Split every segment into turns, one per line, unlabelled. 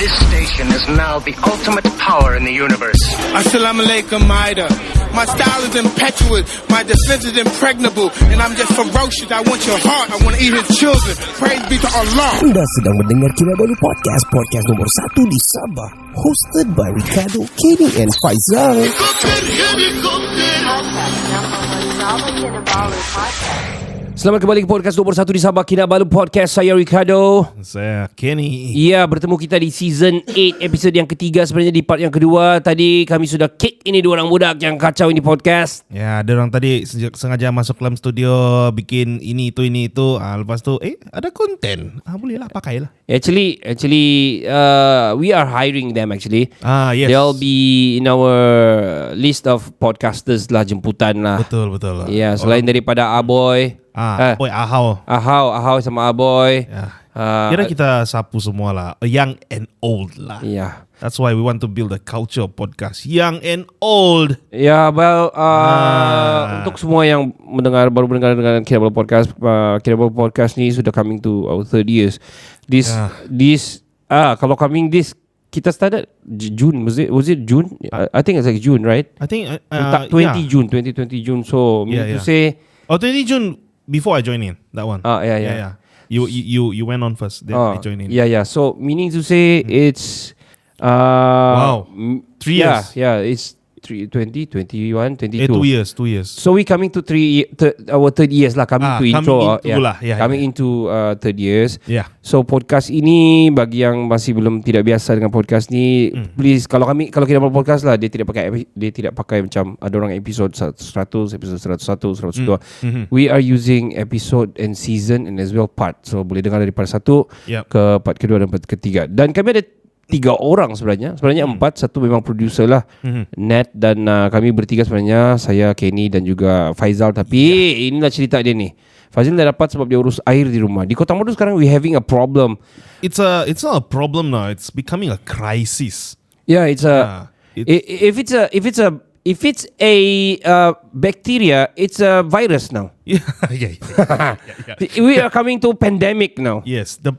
This station is now the ultimate power in the universe.
Assalamualaikum, Maida. My style is impetuous, my defense is impregnable, and I'm just ferocious. I want your heart, I want to eat his children. Praise be to Allah.
Anda sedang mendengar Kinabalu Podcast, podcast nomor 1 di Sabah, hosted by Ricardo, Kenny and Faizal. Selamat kembali ke podcast nomor 1 di Sabah, Kinabalu Podcast. Saya Ricardo.
Saya Kenny.
Ya, bertemu kita di season 8, episod yang ketiga. Sebenarnya di part yang kedua. Tadi kami sudah kick ini dua orang budak yang kacau ini podcast.
Ya, ada orang tadi sengaja masuk dalam studio, bikin ini itu. Lepas tu, ada konten. Boleh lah, pakai lah.
Actually, we are hiring them actually.
Yes.
They'll be in our list of podcasters lah, jemputan lah.
Betul.
Ya, selain daripada Aboy.
Boy,
Ahau sama Aboy.
Ya. Kira kita sapu semua lah, young and old lah.
Ya.
That's why we want to build a culture of podcast, young and old.
Ya, well, untuk semua yang baru mendengar Kinabalu Podcast, Kinabalu Podcast ni sudah coming to our 3rd years. Kalau coming this, kita started June, was it June? I think it's like June, right?
I think
20 June. So meaning to say,
20 June before I joined in that one.
Yeah.
You went on first, then I joined in.
Yeah. So meaning to say, it's
wow, 3 years.
Yeah, it's 20, 21, 22.
2 years.
So we coming to our 3rd years lah. Coming to intro. Coming into 3rd years.
Yeah.
So podcast ini, bagi yang masih tidak biasa dengan podcast ni, please, kalau kita buat podcast lah, dia tidak pakai macam ada orang episode 100, episode 101, 102. We are using episode and season and as well part. So boleh dengar daripada 1 ke part kedua dan part ketiga. Dan kami ada 3 orang sebenarnya 4. Satu memang producer lah, Nat, dan kami bertiga sebenarnya, saya, Kenny dan juga Faizal. Tapi inilah cerita dia ni. Faizal dah dapat sebab dia urus air di rumah. Di Kota Madu sekarang we having a problem.
It's not a problem now, it's becoming a crisis.
Yeah, if it's a bacteria, it's a virus now.
Yeah.
We are coming to pandemic now.
Yes, the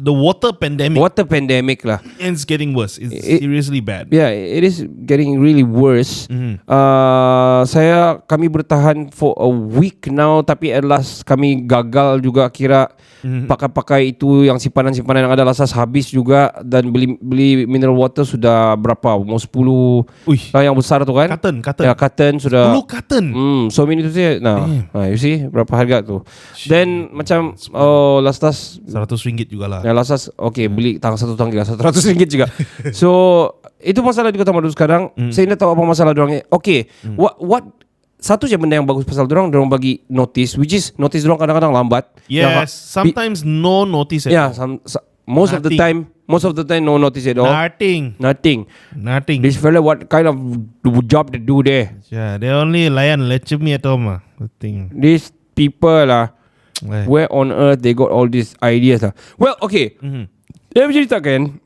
water pandemic.
Water pandemic lah.
And it's getting worse. It's seriously bad.
Yeah, it is getting really worse. Kami bertahan for a week now, tapi at last kami gagal juga, kira pakai itu yang simpanan yang ada lasas habis juga, dan beli mineral water sudah berapa? Mau 10 yang besar tu kan? Carton sudah
10 carton.
So meaning to say, you see berapa harga tu. Then macam lastas
RM100 jugalah.
Ya, lastas beli satu tangga RM100 juga. So itu masalah di Kota Madu sekarang. Saya nak tahu apa masalah dorang. What satu je benda yang bagus pasal dorang bagi notice, which is notice dorang kadang-kadang lambat.
Yes, sometimes no notice at all.
Most of the time no notice at all. Nothing. This fella, what kind of job they do there?
Yeah, they only lecture me at home. The thing.
These people lah, where on earth they got all these ideas lah? Well, okay. Dia berceritakan,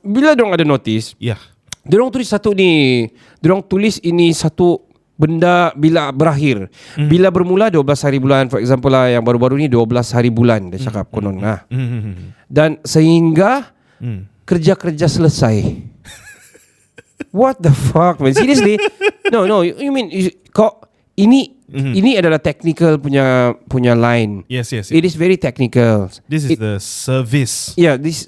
bila dorang ada notice, dorang tulis ini satu benda bila berakhir. Bila bermula 12 hari bulan, for example lah, yang baru-baru ni 12 hari bulan dia cakap konon lah. Dan sehingga kerja-kerja selesai. What the fuck, man? Seriously? No, you mean ini adalah technical punya line.
Yes.
It is very technical.
This is the service.
Yeah, this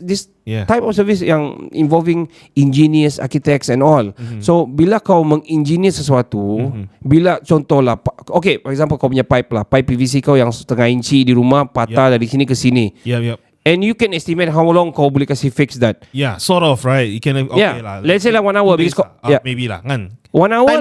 type of service yang involving engineers, architects and all. So bila kau mengengineer sesuatu, bila contohlah, for example kau punya pipe PVC kau yang setengah inci di rumah patah dari sini ke sini.
Yep.
And you can estimate how long kau boleh kasih fix that.
Yeah, sort of, right? You can
lah. Let's say 1 hour because
maybe lah kan.
1 hour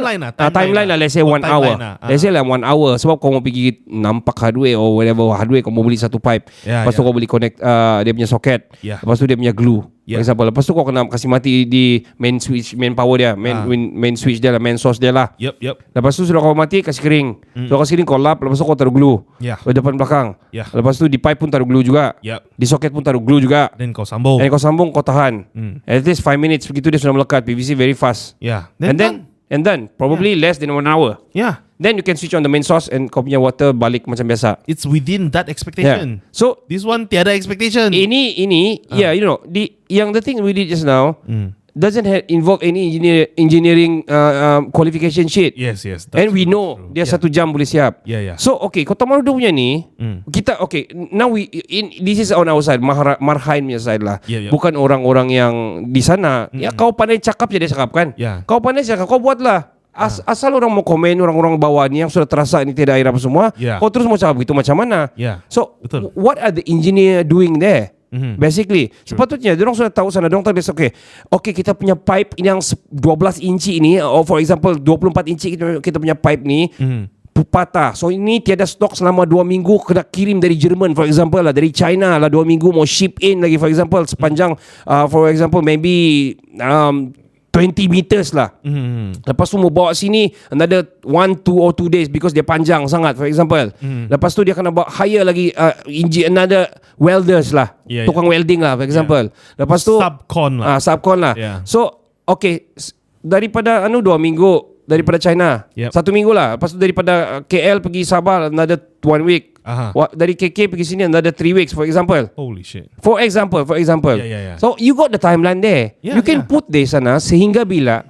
timeline lah.
Let's say 1 hour. Let's say 1 hour sebab kau mau pergi nampak hardware or whatever hardware, kau mau beli satu pipe. Lepas tu kau beli connect dia punya socket. Lepas tu dia punya glue. For example, lepas tu kau kena kasih mati di main switch, main power dia, main switch dia lah, main source dia lah.
Yep.
Lepas tu sudah kau mati, kasih kering. Sudah kasih kering, kau lap, lepas tu kau taruh glue. Depan belakang. Lepas tu di pipe pun taruh glue juga. Di socket pun taruh glue juga.
Dan kau sambung. Kau tahan.
At least 5 minutes begitu dia sudah melekat. PVC very fast.
Yeah.
And then probably less than 1 hour.
Yeah.
then you can switch on the main source and kau punya water balik macam biasa.
It's within that expectation.
So
This one tiada expectation.
ini yeah, you know, the thing we did just now doesn't involve any engineering qualification shit.
Yes.
And we know dia 1 jam boleh siap.
Yeah.
So okay, Kota Marudu punya ni kita okay, now this is on our side, Marhain punya side lah.
Yeah.
Bukan orang-orang yang di sana. Ya kau pandai cakap je dia cakap kan.
Yeah.
Kau pandai cakap, kau buatlah. Asal orang mau komen, orang-orang bawah ni yang sudah terasa ini tidak air apa semua, kau terus mau cakap begitu macam mana?
Yeah.
So
Betul.
what are the engineer doing there? Basically sepatutnya diorang sudah tahu sana, diorang tahu okay kita punya pipe ini yang 12 inci ini, or for example 24 inci kita punya pipe ni patah, so ini tiada stok selama 2 minggu, kena kirim dari Jerman for example lah, dari China lah 2 minggu mau ship in lagi for example sepanjang for example maybe 20 meters lah. Lepas tu mau bawa sini another 1, 2 or 2 days because dia panjang sangat for example. Lepas tu dia kena bawa hire lagi another welders lah, tukang welding lah for example. Lepas tu
Subcon lah. Yeah.
So okay, daripada 2 minggu daripada China, 1 minggu lah. Lepas tu daripada KL pergi Sabah another 1 week. Dari KK pergi sini another 3 weeks for example.
Holy shit.
For example.
Yeah.
So you got the timeline there. You can put di sana sehingga bila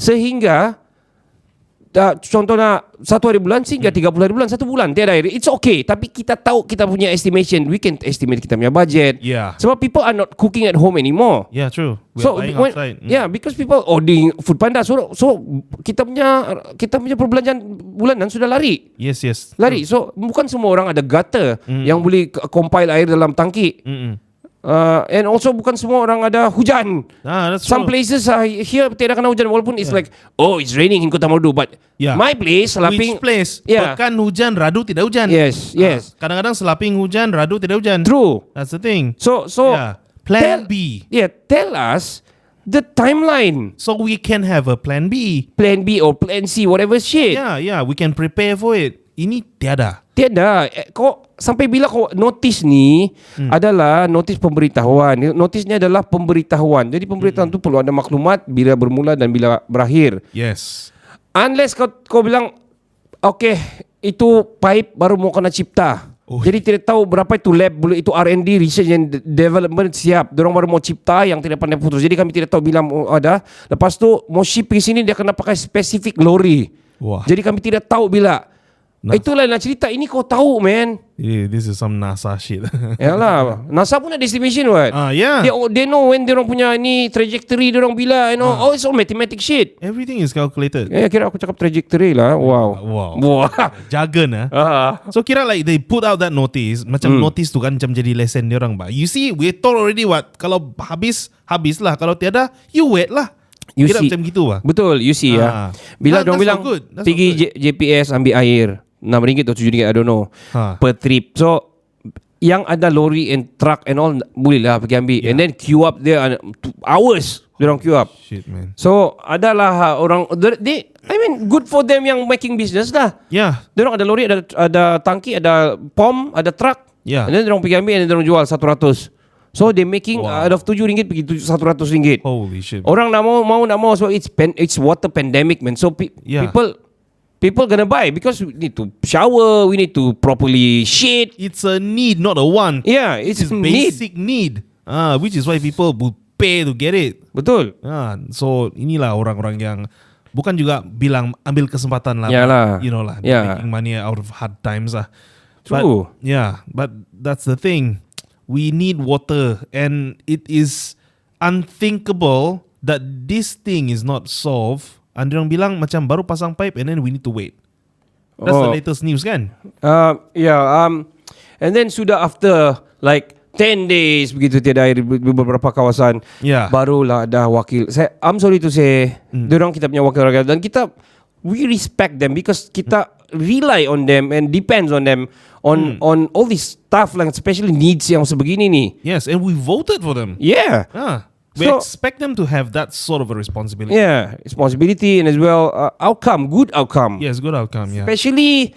sehingga contohnya 1 hari bulan sehingga 30 hari bulan, 1 bulan tiada air. It's okay. Tapi kita tahu kita punya estimation. We can estimate kita punya budget.
Yeah.
Sebab people are not cooking at home anymore.
Yeah, true.
So
outside.
Yeah, because people ordering food panda, so kita punya perbelanjaan bulanan sudah lari.
Yes.
Lari. So bukan semua orang ada gutter yang boleh compile air dalam tangki. And also bukan semua orang ada hujan.
That's
Some
true.
places here tiada kena hujan walaupun it's like it's raining in Kota Marudu, but my place Selaping.
Which place?
Yeah.
Pekan hujan, Radu tidak hujan.
Yes.
Kadang-kadang Selaping hujan, Radu tidak hujan.
True.
That's the thing.
So
Plan B.
Yeah, tell us the timeline.
So we can have a plan B.
Plan B or plan C, whatever shit.
Yeah, we can prepare for it. Ini tiada.
Tiada. Kau sampai bila kau notice ni adalah notice pemberitahuan. Notice ni adalah pemberitahuan. Jadi pemberitahuan tu perlu ada maklumat bila bermula dan bila berakhir.
Yes.
Unless kau bilang okay, itu pipe baru mau kena cipta. Jadi tidak tahu berapa itu lab boleh, itu R&D, research and development siap. Diorang baru mau cipta yang tidak pandai putus. Jadi kami tidak tahu bila ada. Lepas tu mau ship ke sini dia kena pakai spesifik lori.
Wah.
Jadi kami tidak tahu bila. Itulah nak cerita. Ini kau tahu, man.
This is some NASA shit.
Yalah, NASA pun ada estimation what.
Yeah.
They know when diorang punya ni trajectory diorang bila, you know. It's all mathematic shit.
Everything is calculated.
Kira aku cakap trajectory lah. Wow.
Jargon So kira like they put out that notice, macam notice tu kan macam jadi lesson diorang bah. You see, we told already what. Kalau habis lah. Kalau tiada, you wait lah.
You
kira
see,
macam gitu lah.
Betul, you see ya. Bila diorang bilang pergi JPS ambil air RM6 atau RM7, I don't know, per trip. So yang ada lori and truck and all boleh lah pergi ambil. And then queue up there hours. Diorang queue up.
Shit, man.
So adalah orang good for them yang making business lah.
Yeah.
Diorang ada lori, ada tangki, ada pom, ada truck.
Yeah.
And then diorang pergi ambil and then diorang jual 100. So they making out of RM7 pergi RM100.
Holy shit.
Orang nak mau so it's water pandemic, man. So people gonna buy because we need to shower, we need to properly shit.
It's a need, not a want.
Yeah, it's a
basic need. Which is why people would pay to get it.
Betul.
So inilah orang-orang yang bukan juga bilang ambil kesempatan lah.
Yalah.
You know lah, making money out of hard times lah.
True.
But that's the thing. We need water, and it is unthinkable that this thing is not solved. And orang bilang macam baru pasang pipe and then we need to wait. That's the latest news kan?
And then sudah after like 10 days begitu tiada air di beberapa kawasan, barulah ada wakil. I'm sorry to say, diorang kita punya wakil rakyat dan kita we respect them because kita rely on them and depends on them on all this stuff like especially needs yang sebegini ni.
Yes, and we voted for them.
Yeah.
We expect them to have that sort of a responsibility.
Yeah, responsibility and as well outcome, good outcome.
Yes, good outcome. Yeah.
Especially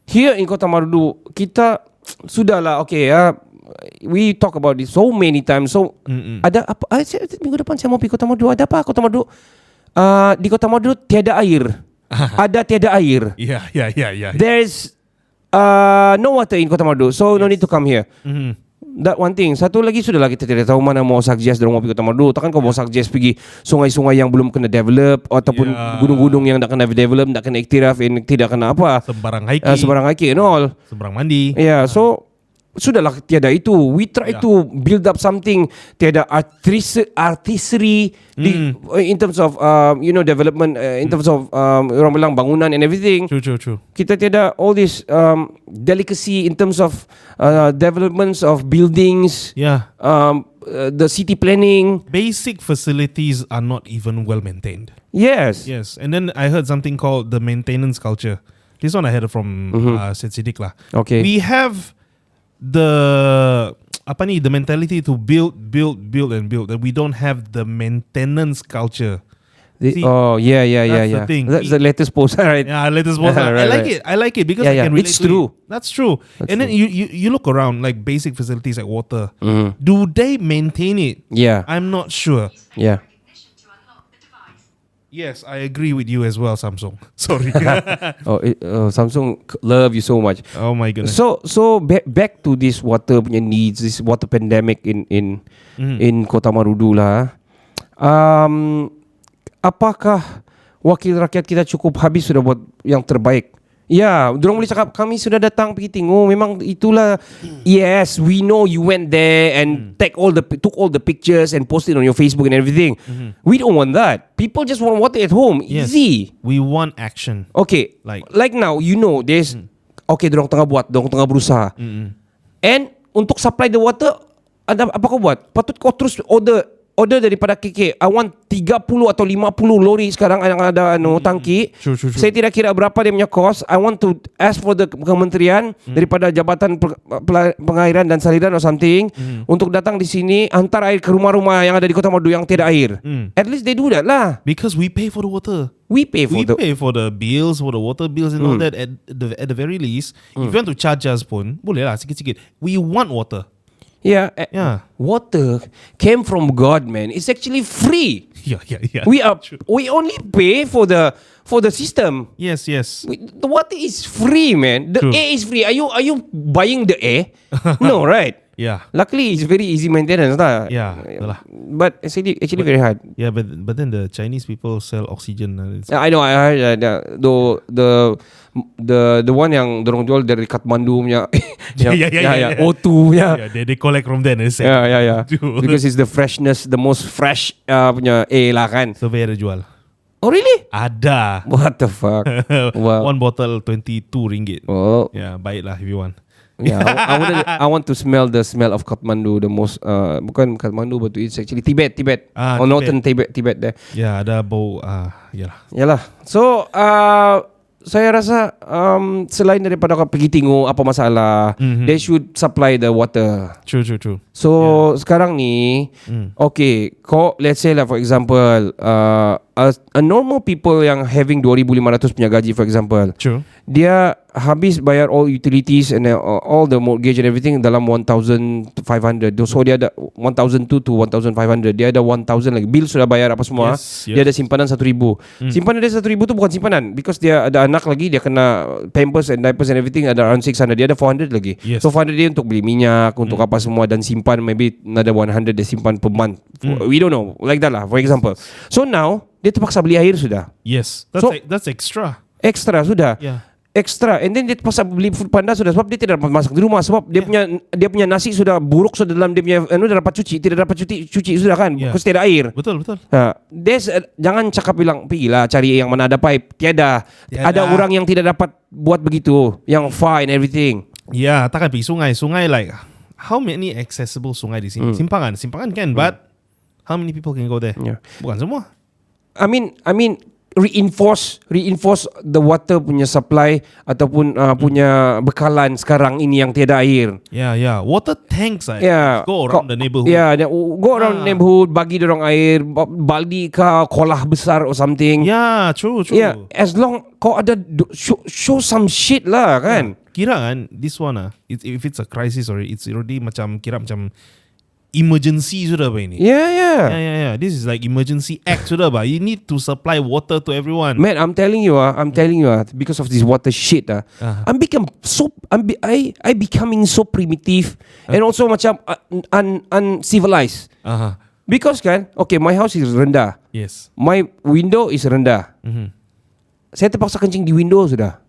here in Kota Marudu, kita sudahlah we talk about this so many times. So ada apa? Minggu depan saya mau pergi Kota Marudu. Ada apa Kota Marudu? Di Kota Marudu tiada air. ada tiada air.
Yeah.
There's no water in Kota Marudu, so no need to come here. That one thing. Satu lagi sudahlah, kita tidak tahu mana mau suggest dorang mau pergi Kota Marudu. Takkan kau mau suggest pergi sungai-sungai yang belum kena develop, ataupun gunung-gunung yang tak kena develop, tak kena iktiraf, tidak kena apa,
Sembarang hiking,
sembarang hiking and all.
sembarang mandi.
Yeah, so sudahlah, tiada itu. We try to build up something. Tiada artistry in terms of development, in terms of orang bilang bangunan and everything.
True.
Kita tiada all this delicacy in terms of developments of buildings.
Yeah.
The city planning.
Basic facilities are not even well maintained.
Yes.
And then I heard something called the maintenance culture. This one I heard from Syed Siddiq lah.
Okay.
We have the mentality to build, and we don't have the maintenance culture. See,
yeah.
the thing.
That's the latest post, right?
Yeah, latest post.
Right.
I like it because I can relate
It's
to
true.
it. That's true. And then you look around, like basic facilities like water. Do they maintain it?
Yeah.
I'm not sure.
Yeah.
Yes, I agree with you as well, Samsung. Sorry.
Samsung love you so much.
Oh my goodness.
So back to this water punya needs, this water pandemic in Kota Marudu lah. Apakah wakil rakyat kita cukup habis sudah buat yang terbaik? Ya, dorang boleh cakap kami sudah datang pergi tengok. Memang itulah. Yes, we know you went there and took all the pictures and posted on your Facebook and everything. We don't want that. People just want water at home.
Yes.
Easy.
We want action.
Okay, like now, there's okay, dorang tengah buat, dorang tengah berusaha. And untuk supply the water, apa kau buat? Patut kau terus order daripada KK. I want 30 atau 50 lori sekarang yang ada tangki.
True.
Saya tidak kira berapa dia punya cost. I want to ask for the kementerian daripada Jabatan Pengairan dan Saliran or something untuk datang di sini hantar air ke rumah-rumah yang ada di Kota Marudu yang tiada air. At least they do that lah.
Because we pay for the water.
We pay for
the bills, for the water bills and all that. At the very least, if you want to charge us pun, boleh lah sikit-sikit. We want water.
Yeah.
Water
came from God, man. It's actually free.
Yeah.
We only pay for the system.
Yes.
The water is free, man. The
True.
air is free. Are you buying the air? No, right?
Yeah.
Luckily, it's very easy maintenance, lah.
Yeah, itulah.
But actually very hard.
Yeah, but then the Chinese people sell oxygen.
I know. I heard the one yang dorong jual dari Kathmandu punya.
Yeah.
O2 punya.
Yeah, they collect from there.
Yeah. Because it's the freshness, the most fresh punya air lah kan.
Survey ada jual.
Oh really?
Ada.
What the fuck? Wow.
One bottle 22 ringgit.
Oh.
Yeah, buy it lah if you want.
Yeah, I want to smell the smell of Kathmandu, the most bukan Kathmandu, but it's actually Tibet. Northern Tibet there.
Yeah, ada bau
Yalah. So saya rasa selain daripada kau pergi tengok apa masalah, they should supply the water.
True.
So sekarang ni, okay, kau let's say lah for example, a normal people yang having 2,500 punya gaji for example,
True.
dia habis bayar all utilities and all the mortgage and everything dalam 1,500. So dia ada 1,200 to 1,500. Dia ada 1,000 lagi. Bill sudah bayar apa semua.
Yes.
Dia ada simpanan 1,000. Simpanan dia 1,000 tu bukan simpanan, because dia ada anak lagi, dia kena pampers and diapers and everything, ada around 600. Dia ada 400 lagi.
Yes.
So 400 dia untuk beli minyak, untuk apa semua, dan simpan maybe another 100 dia simpan per month. We don't know, like that lah for example. So now dia terpaksa beli air sudah.
Yes. That's extra.
Extra sudah.
Yeah.
Extra, and then dia terpaksa beli food panda sudah, sebab dia tidak dapat masak di rumah, sebab dia punya nasi sudah buruk sudah dalam dia punya dah dapat tidak dapat cuci sudah kan, because tiada air.
Betul.
Jangan cakap bilang pergilah cari yang mana ada pipe. Tiada. Ada orang yang tidak dapat buat begitu, yang far and everything.
Yeah, takkan pergi sungai like how many accessible sungai di sini? Simpangan kan, but how many people can go there?
Yeah.
Bukan semua.
I mean reinforce the water punya supply ataupun punya bekalan sekarang ini yang tiada air.
Yeah. Water tanks. Go around the neighborhood.
Go around neighborhood, bagi dorang air, baldi ke kolah besar or something.
Yeah, true.
Yeah, as long kau ada show some shit lah kan.
Kira kan this one if it's a crisis or it's already macam kira macam emergency sudah ba ini.
Yeah.
This is like emergency act sudah ba. You need to supply water to everyone.
Man, I'm telling you, because of this water shit, I'm becoming so primitive and also macam uncivilized. Because kan, okay, my house is rendah.
Yes.
My window is rendah. Saya terpaksa kencing di window sudah.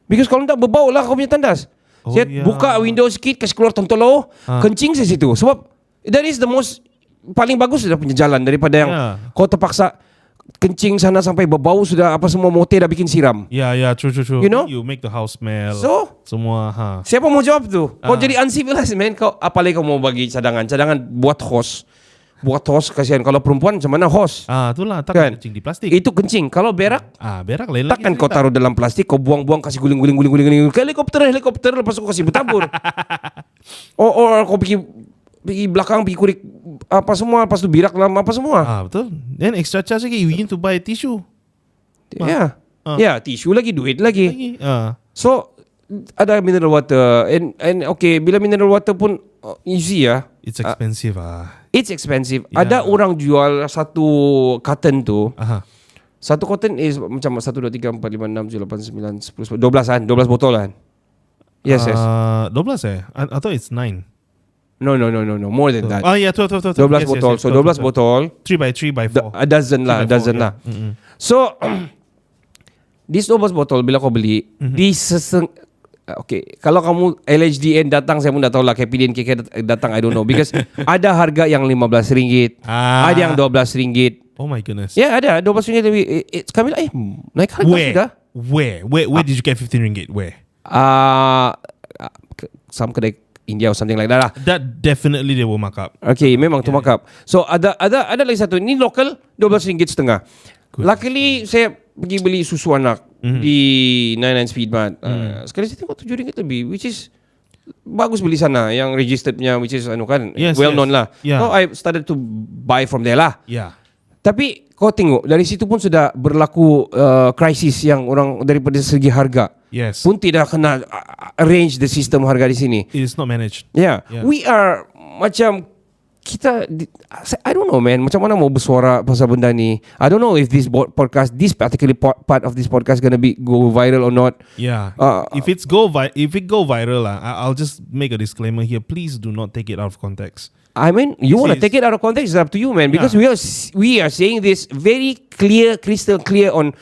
Because kalau tak berbau lah kau punya tandas. Saya buka window sikit, kasih keluar tontolo, kencing saya situ. Sebab that is the most paling bagus sudah punya jalan daripada yang kau terpaksa kencing sana sampai berbau sudah apa semua motel dah bikin siram.
True.
You know?
You make the house smell.
So,
semua
siapa mau jawab tu? Kau jadi uncivilized, man. Kau apalagi kau mau bagi cadangan buat hose. Kasihan kalau perempuan macam mana hose?
Itulah takkan kencing di plastik.
Itu kencing. Kalau berak,
berak lain lagi.
Takkan kau taruh dalam plastik, kau buang-buang kasih guling. Helikopter lepas tu kau kasih bertabur. Or kau pergi belakang pergi kurik apa semua, lepas tu birak dalam apa semua.
Betul. Then extra charge lagi, you need to buy tissue.
Tissue lagi, duit lagi. So ada mineral water and okay, bila mineral water pun you see
it's expensive.
It's expensive. Ada orang jual satu carton tu. Satu carton is macam 1 2 3 4 5 6 7 8 9 10 12 botol kan. Yes.
12 I thought it's 9.
No, more than that.
12
botol. So 12 botol
3 by 3 by 4.
A dozen lah. So this 12 botol bila kau beli di okay, kalau kamu LHDN datang, saya pun dah tahu lah. KPDN KK datang, I don't know. Because ada harga yang RM15, ada yang RM12.
Oh my goodness.
Ada RM12 lebih. Kami lah naik harga sudah.
Where did you get RM15? Where?
Some kedai India or something like that lah.
That definitely they will mark up.
Okay, memang tu mark up. So ada lagi satu. Ini local RM12.5. Luckily saya pergi beli susu anak di 99 Speedmart. Sekali saya tengok RM7 lebih, which is bagus beli sana yang registered punya, which is well known lah. So I started to buy from there lah. Tapi kau tengok dari situ pun sudah berlaku krisis yang orang daripada segi harga. Pun tidak kena arrange the system harga di sini.
It is not managed.
We are macam kita, I don't know man, macam mana mau bersuara pasal benda ni. I don't know if this podcast, this particular part of this podcast gonna go viral or not.
If it go viral, I'll just make a disclaimer here. Please do not take it out of context.
I mean, you want to take it out of context, it's up to you, man. Because we are saying this very clear, crystal clear on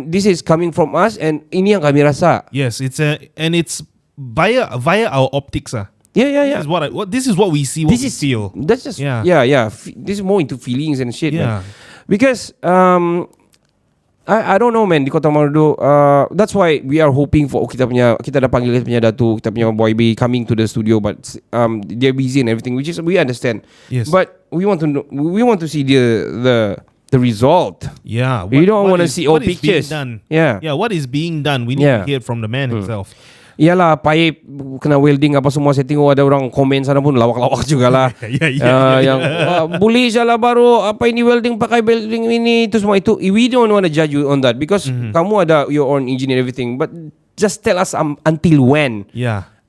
this is coming from us, and ini yang kami rasa.
Yes, it's via our optics.
Yeah.
This is what we see. What we feel.
That's just This is more into feelings and shit, man. Because I don't know, man. Di Kota Marudu, that's why we are hoping for kita dah panggil punya Datu, kita punya Boy B coming to the studio, but they're busy and everything, which is we understand.
Yes.
But we want to see the result. We don't want to see all pictures.
What is being done? We need to hear from the man himself.
Iyalah, pipe kena welding apa semua. Saya tengok ada orang komen sana pun lawak-lawak jugalah. Yang boleh je lah baru apa ini welding, pakai welding ini, itu semua itu. We don't want to judge you on that because kamu ada your own engineer everything. But just tell us until when.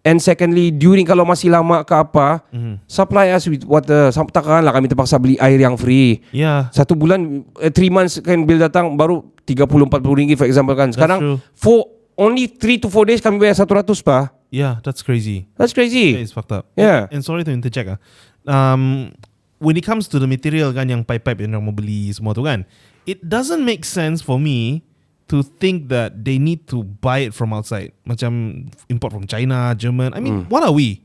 And secondly, during kalau masih lama ke apa, supply us with water. Takkanlah kami terpaksa beli air yang free. 1 bulan, 3 months kan bil datang baru 30-40 ringgit for example kan. Sekarang only 3 to 4 days kami bayar 100 pa.
That's crazy.
That is
fucked up.
And
sorry to interject. When it comes to the material kan, yang pipe-pipe yang orang mau beli semua tu kan, it doesn't make sense for me to think that they need to buy it from outside. Macam import from China, German. I mean, what are we?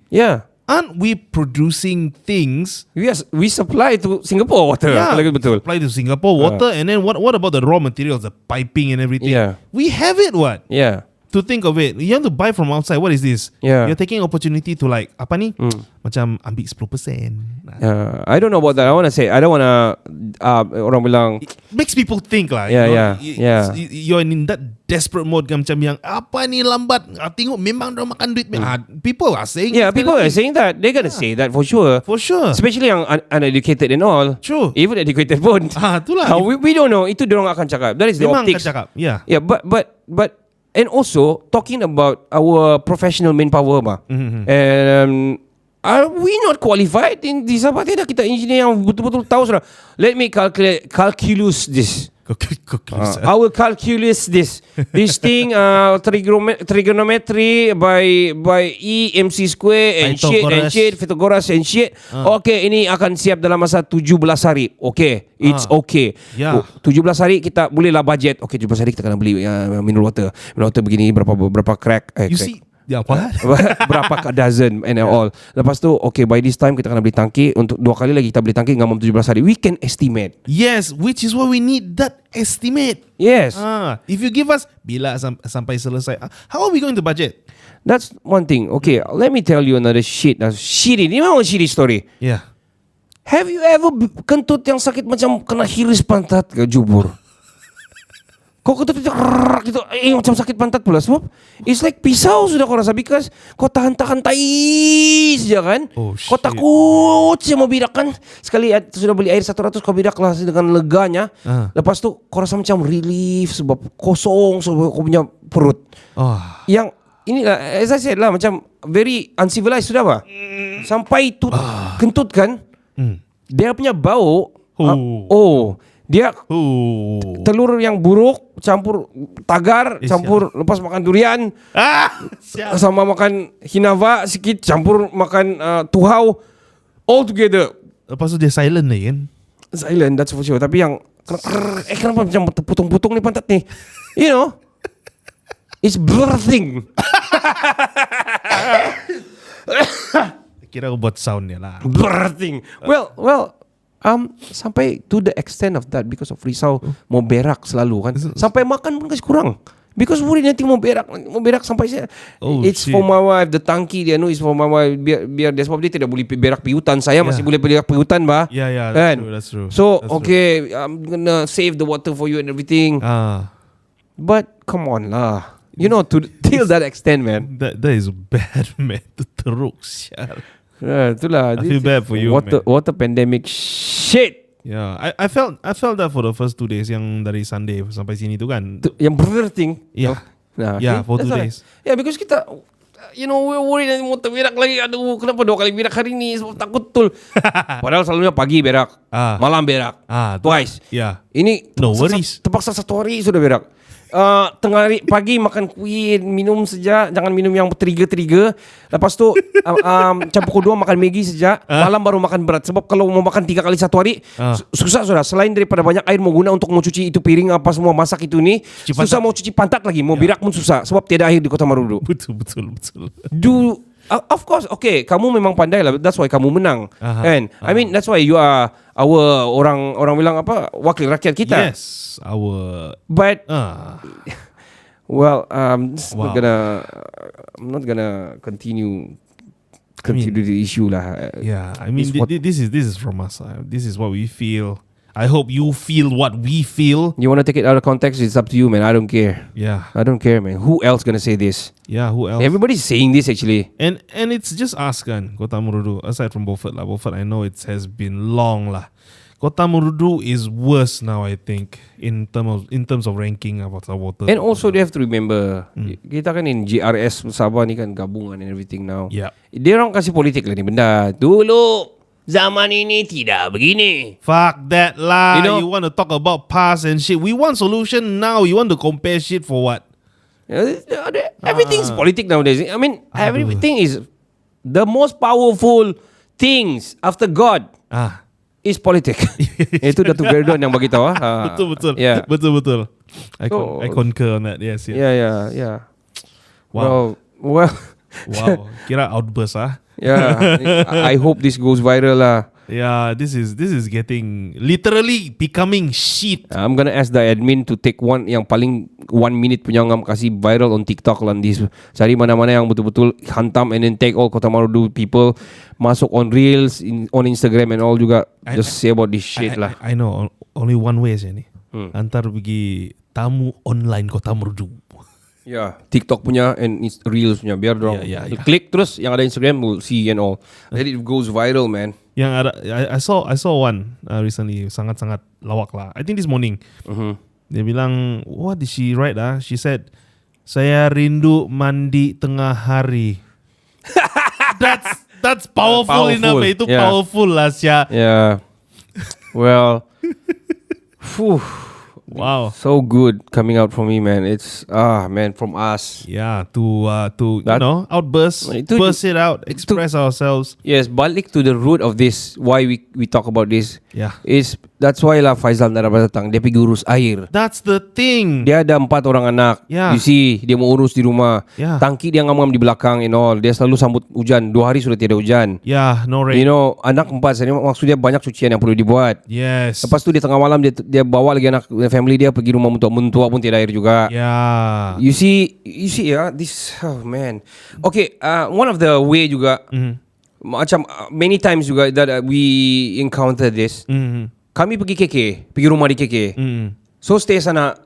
Aren't we producing things?
We supply to Singapore water. Betul.
Supply to Singapore water, and then what about the raw materials, the piping and everything? We have it. To think of it, you have to buy from outside. What is this? You're taking opportunity to like apa ni? Macam ambil 10%.
I don't know about that. I don't want to orang bilang
it makes people think lah. You're in that desperate mode macam yang apa ni lambat. Tengok memang dah makan duit. People are saying
people are saying that. They're gonna say that for sure. Especially yang uneducated and all.
True.
Even educated pun.
Itulah.
We don't know. Itu diorang akan cakap. That is the
memang
optics.
Memang akan cakap.
But and also talking about our professional manpower and Are we not qualified in di Sabah? Tidak, kita engineer yang betul-betul tahu sudah. Let me calculus this. I will calculus this. This thing trigonometry by E MC square and shit Pythagoras and shit. Okay, ini akan siap dalam masa 17 hari. Okay, it's okay. 17 hari kita bolehlah budget. Okay, 17 hari kita kena beli mineral water. Mineral water begini berapa crack.
You see? Ya, apa?
Berapa dozen and all. Lepas tu okay, by this time kita kena beli tangki. Untuk 2 kali lagi kita beli tangki ngam 17 hari. We can estimate.
Yes, which is why we need that estimate.
Yes.
If you give us bila sampai selesai, how are we going to budget?
That's one thing. Okay, let me tell you another shitty. Ini memang shitty story.
Yeah.
Have you ever kentut yang sakit macam kena hiris pantat ke jubur? Kau kentut itu gitu, macam sakit pantat pula sebab it's like pisau sudah kau rasa because kau tahan-tahan tai saja kan. Kau takut saya mau birak kan. Sekali sudah beli air 100 kau birak lah dengan leganya. Lepas tu kau rasa macam relief sebab kosong sebab kau punya perut. Yang inilah as I said lah macam very uncivilized sudah apa. Sampai tu kentut kan. Dia punya bau dia telur yang buruk campur tagar campur lepas makan durian sama makan hinava sikit campur makan tuhau all together.
Lepas tu dia silent lagi kan.
Silent, that's for sure. Tapi yang kenapa macam putung-putung ni pantat ni, you know, it's birthing.
Kira aku buat sound dia lah.
Birthing. Well, sampai to the extent of that because of risau mau berak selalu kan. Sampai makan pun kasih kurang. Because worry nanti mau berak sampai saya. It's shit. For my wife, the tangki dia is for my wife biar dia sebab dia tidak boleh berak piutan. Saya masih boleh berak piutan bah.
Yeah,
kan?
That's true.
So
that's
okay, true. I'm gonna save the water for you and everything. But come on lah. You know, till that extent, man.
That is bad, man. Teruk sial.
Itulah.
I feel bad for you, man.
Water pandemic shit.
Yeah, I felt that for the first 2 days yang dari Sunday sampai sini tu kan.
Yang birthing.
Yeah. For 2 days.
Yeah, because kita you know, we're worried nanti mau terberak lagi. Aduh, kenapa 2 kali berak hari ni? Sebab takut betul. Padahal selalunya pagi berak, malam berak, twice.
Yeah.
Ini
no worries.
Terpaksa 1 hari sudah berak. Tengah hari pagi makan kuih, minum saja, jangan minum yang teriga. Lepas tu campur kedua makan Maggi saja, malam baru makan berat. Sebab kalau mau makan 3 kali 1 hari susah sudah. Selain daripada banyak air mau guna untuk mau cuci itu piring apa semua masak itu ni, susah mau cuci pantat lagi, mau berak pun susah sebab tiada air di Kota Marudu.
Betul.
Of course, okay, kamu memang pandai lah. That's why kamu menang. And I mean that's why you are our orang bilang apa, wakil rakyat kita.
Yes, our.
But well, I'm not gonna continue the issue lah.
Yeah, I mean this is from us. This is what we feel. I hope you feel what we feel.
You want to take it out of context? It's up to you, man. I don't care.
Yeah,
I don't care, man. Who else gonna say this?
Yeah, who else?
Everybody's saying this actually.
And it's just us kan, Kota Marudu. Aside from Beaufort lah. Beaufort I know it has been long lah. Kota Marudu is worse now, I think, in terms of ranking about water.
And also they have to remember, kita kan in GRS Sabah ni kan gabungan and everything now.
Yeah.
Dia orang kasih politik lah ni benda. Dulu zaman ini tidak begini.
Fuck that lah.
You know,
you want to talk about past and shit. We want solution now. You want to compare shit for what?
Everything's politic nowadays. I mean, everything is the most powerful things after God. Is politik. Itu Datuk Verdon yang bagi tahu.
Betul.
Yeah.
Betul. I concur on that. Yes.
Yeah.
Wow.
Well.
Wow. Kira outburst
Yeah. I hope this goes viral lah.
Yeah, this is getting literally becoming shit.
I'm gonna ask the admin to take one yang paling 1 minute punya ngam kasih viral on TikTok lah. Cari mana-mana yang betul-betul hantam and then take all Kota Marudu people masuk on reels on Instagram and all juga. Just say about this shit lah.
I know only one way saja ni. Antar pergi tamu online Kota Marudu.
Yeah, TikTok punya and reels punya biar dorang klik terus yang ada Instagram will see and all. Then it goes viral, man.
Yang ada I saw one recently sangat-sangat lawak lah. I think this morning. Dia bilang, what did she write She said, saya rindu mandi tengah hari. That's powerful enough. Itu powerful lah, Syah.
Yeah. Well,
wow,
so good coming out from me, man. It's man, from us.
Yeah, to outburst, burst it out, express ourselves.
Yes, balik to the root of this. Why we talk about this?
Yeah,
that's why lah Faizal nak dapat datang. Dia pergi urus air.
That's the thing.
Dia ada 4 orang anak.
Yeah.
You see, dia mau urus di rumah.
Yeah.
Tangki dia ngam-ngam di belakang and all. Dia selalu sambut hujan. 2 hari sudah tiada hujan.
Yeah, no rain.
You know, anak 4. Maksudnya banyak cucian yang perlu dibuat.
Yes.
Lepas tu di tengah malam dia bawa lagi anak family dia pergi rumah mentua pun tiada air juga.
Yeah.
You see this, oh man. Okay, one of the way juga macam many times juga that we encounter this. Kami pergi KK, pergi rumah di KK. So stay sana,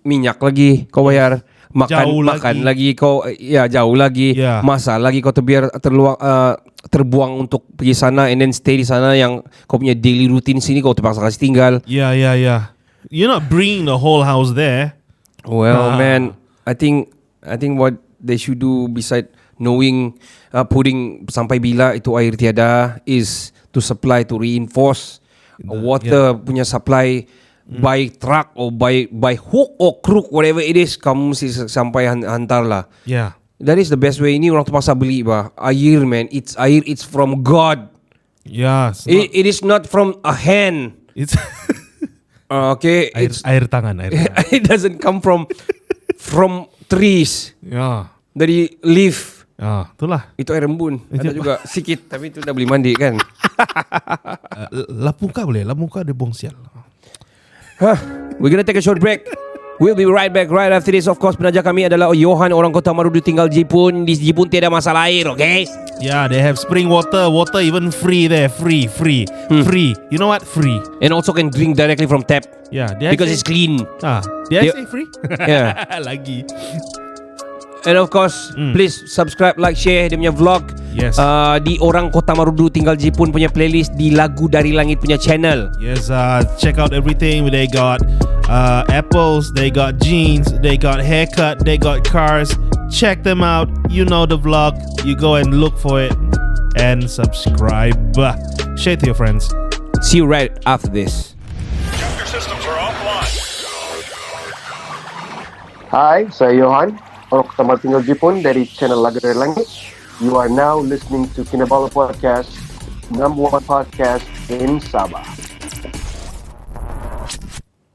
minyak lagi kau bayar, makan lagi kau, jauh lagi, masak lagi kau terbuang untuk pergi sana and then stay di sana yang kau punya daily routine sini kau terpaksa kasih tinggal.
Yeah. You're not bringing the whole house there.
Well, man, I think what they should do beside knowing putting sampai bila itu air tiada is to supply, to reinforce water punya supply by truck or by hook or crook, whatever it is, kamu mesti sampai hantar lah.
Yeah.
That is the best way. Ini orang terpaksa beli bah. Air, man. It's air. It's from God.
Yeah.
It is not from a hen.
It's
okay.
Air tangan.
It doesn't come from trees.
Yeah.
Dari leaf.
Itulah.
Itu air embun. Ada juga sikit, tapi itu dah beli mandi kan.
Lap muka boleh. Lap muka dia buang sial.
We're gonna take a short break. We'll be right back right after this. Of course, penaja kami adalah Johan, orang Kota Marudu tinggal Jepun. Di Jepun tiada masalah air, okay?
Yeah, they have spring water even free there. Free. You know what? Free.
And also can drink directly from tap.
Yeah,
because it's clean.
Did I say free?
Yeah.
Lagi.
And of course, please subscribe, like, share dia punya vlog.
Yes.
Di Orang Kota Marudu tinggal Jepun punya playlist di Lagu Dari Langit punya channel.
Yes, check out everything. They got apples, they got jeans, they got haircut, they got cars. Check them out. You know the vlog. You go and look for it and subscribe. Share to your friends.
See you right after this.
Your systems are offline.
Hai, saya Johan, orang pertama tinggal Jepun dari channel Lagu Dari Langit. You are now listening to Kinabalu Podcast, #1 podcast in Sabah.